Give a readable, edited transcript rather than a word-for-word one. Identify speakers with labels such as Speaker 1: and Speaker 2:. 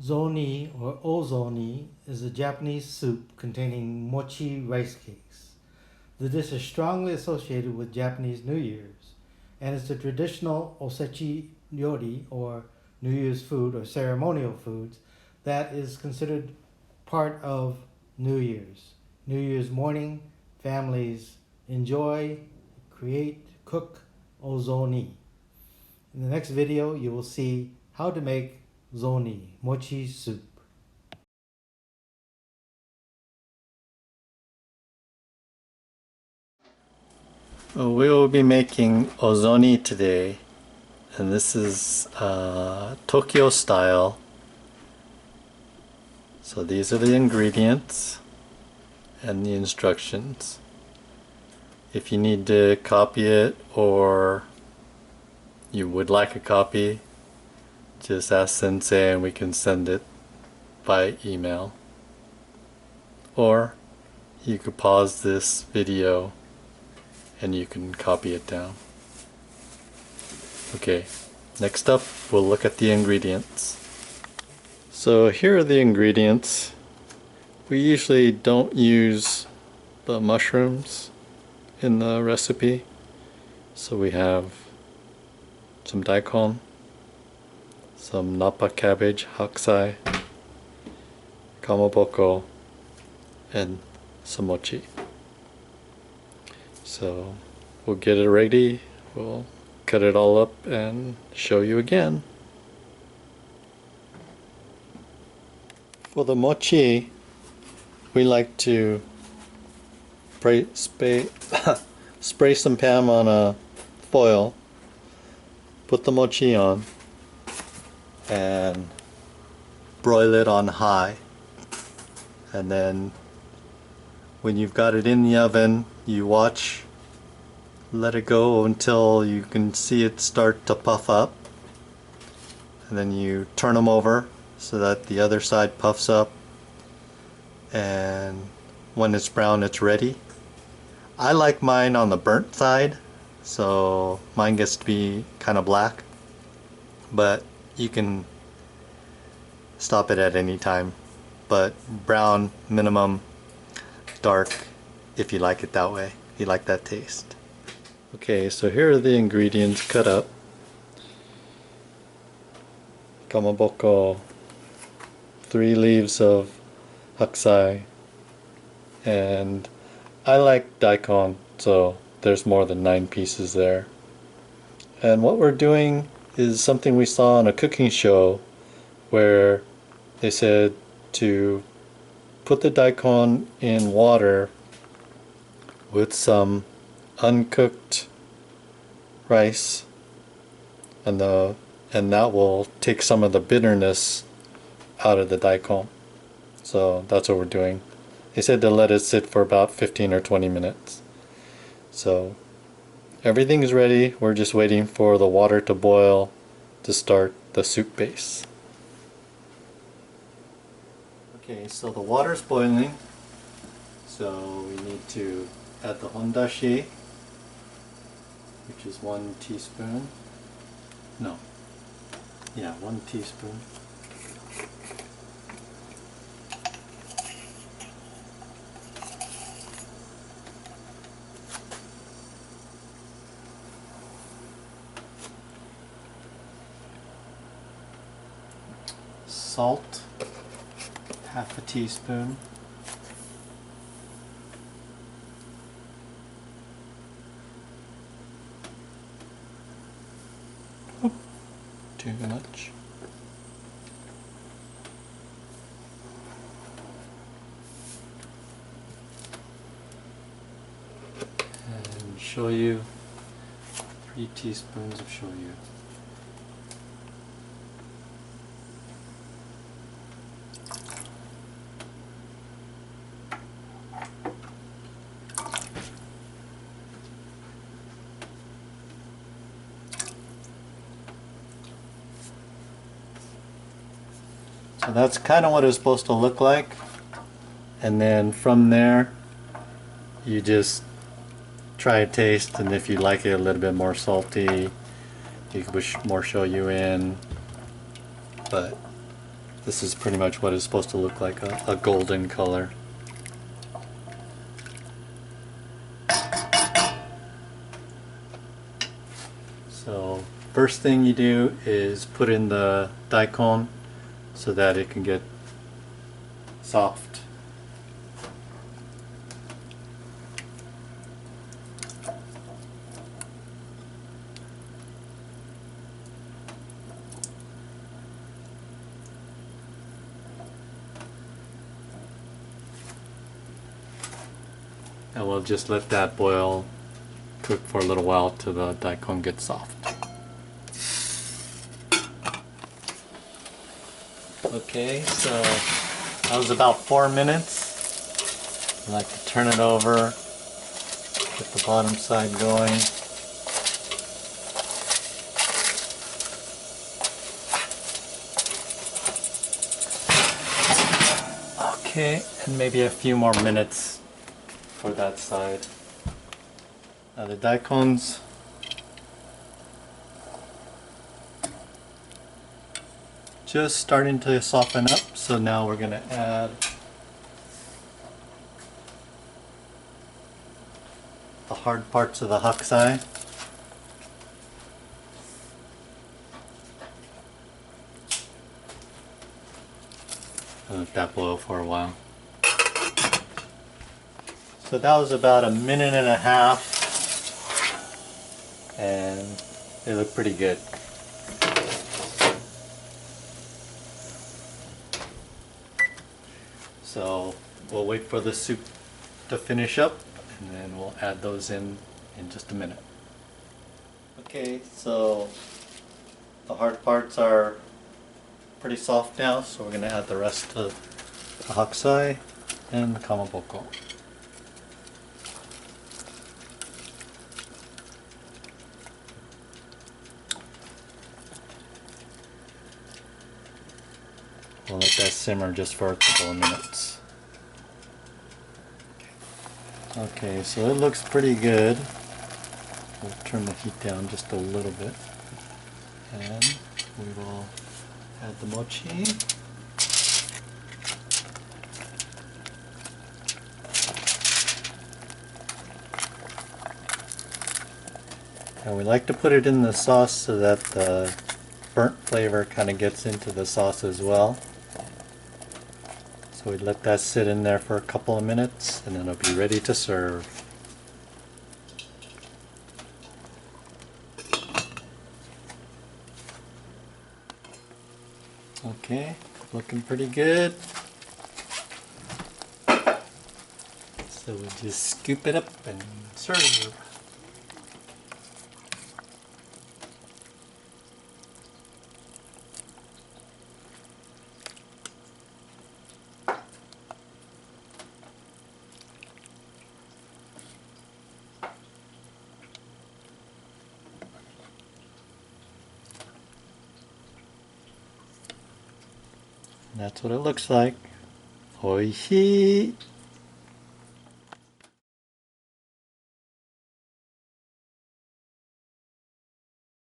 Speaker 1: Zoni or ozoni is a Japanese soup containing mochi rice cakes. The dish is strongly associated with Japanese New Year's and is the traditional osechi ryori or New Year's food or ceremonial foods that is considered part of New Year's. New Year's morning, families enjoy, create, cook ozoni. In the next video, you will see how to make zoni, mochi soup.
Speaker 2: We will be making ozoni today, and this is Tokyo style. So these are the ingredients and the instructions. If you need to copy it or you would like a copy, just ask Sensei and we can send it by email. Or you could pause this video and you can copy it down. Okay, next up we'll look at the ingredients. So here are the ingredients. We usually don't use the mushrooms in the recipe. So we have some daikon, some napa cabbage, hakusai, kamaboko, and some mochi. So we'll get it ready, we'll cut it all up and show you again. For the mochi, we like to spray some Pam on a foil, put the mochi on, and broil it on high. And then when you've got it in the oven, you watch, let it go until you can see it start to puff up. And then you turn them over so that the other side puffs up. And when it's brown, it's ready. I like mine on the burnt side, so mine gets to be kind of black. But you can stop it at any time. But brown minimum, dark if you like it that way, if you like that taste. Okay, so here are the ingredients cut up. Kamaboko, 3 leaves of hakusai, and I like daikon, so there's more than 9 pieces there. And what we're doing is something we saw on a cooking show where they said to put the daikon in water with some uncooked rice, and that will take some of the bitterness out of the daikon. So that's what we're doing. They said to let it sit for about 15 or 20 minutes. So everything is ready. We're just waiting for the water to boil to start the soup base. Okay, so the water's boiling. So we need to add the hondashi, which is 1 teaspoon. No. Yeah, 1 teaspoon. Salt, 1/2 teaspoon. Too much. And shoyu, 3 teaspoons of shoyu. So that's kind of what it's supposed to look like, and then from there you just try a taste, and if you like it a little bit more salty, you can put more shoyu in, but This is pretty much what it's supposed to look like, a golden color. So first thing you do is put in the daikon so that it can get soft. And we'll just let that boil, cook for a little while till the daikon gets soft. Okay, so that was about 4 minutes. I like to turn it over, get the bottom side going. Okay, and maybe a few more minutes for that side. Now the daikons, just starting to soften up, so now we're going to add the hard parts of the hakusai. And let that boil for a while. So that was about 1.5 minutes, and they look pretty good. So we'll wait for the soup to finish up, and then we'll add those in just a minute. Okay, so the hard parts are pretty soft now, so we're going to add the rest of the hakusai and the kamaboko. We'll let that simmer just for a couple of minutes. Okay, so it looks pretty good. We'll turn the heat down just a little bit. And we will add the mochi. And we like to put it in the sauce so that the burnt flavor kind of gets into the sauce as well. So we let that sit in there for a couple of minutes, and then it'll be ready to serve. Okay, looking pretty good. So we just scoop it up and serve. That's what it looks like. Oishii!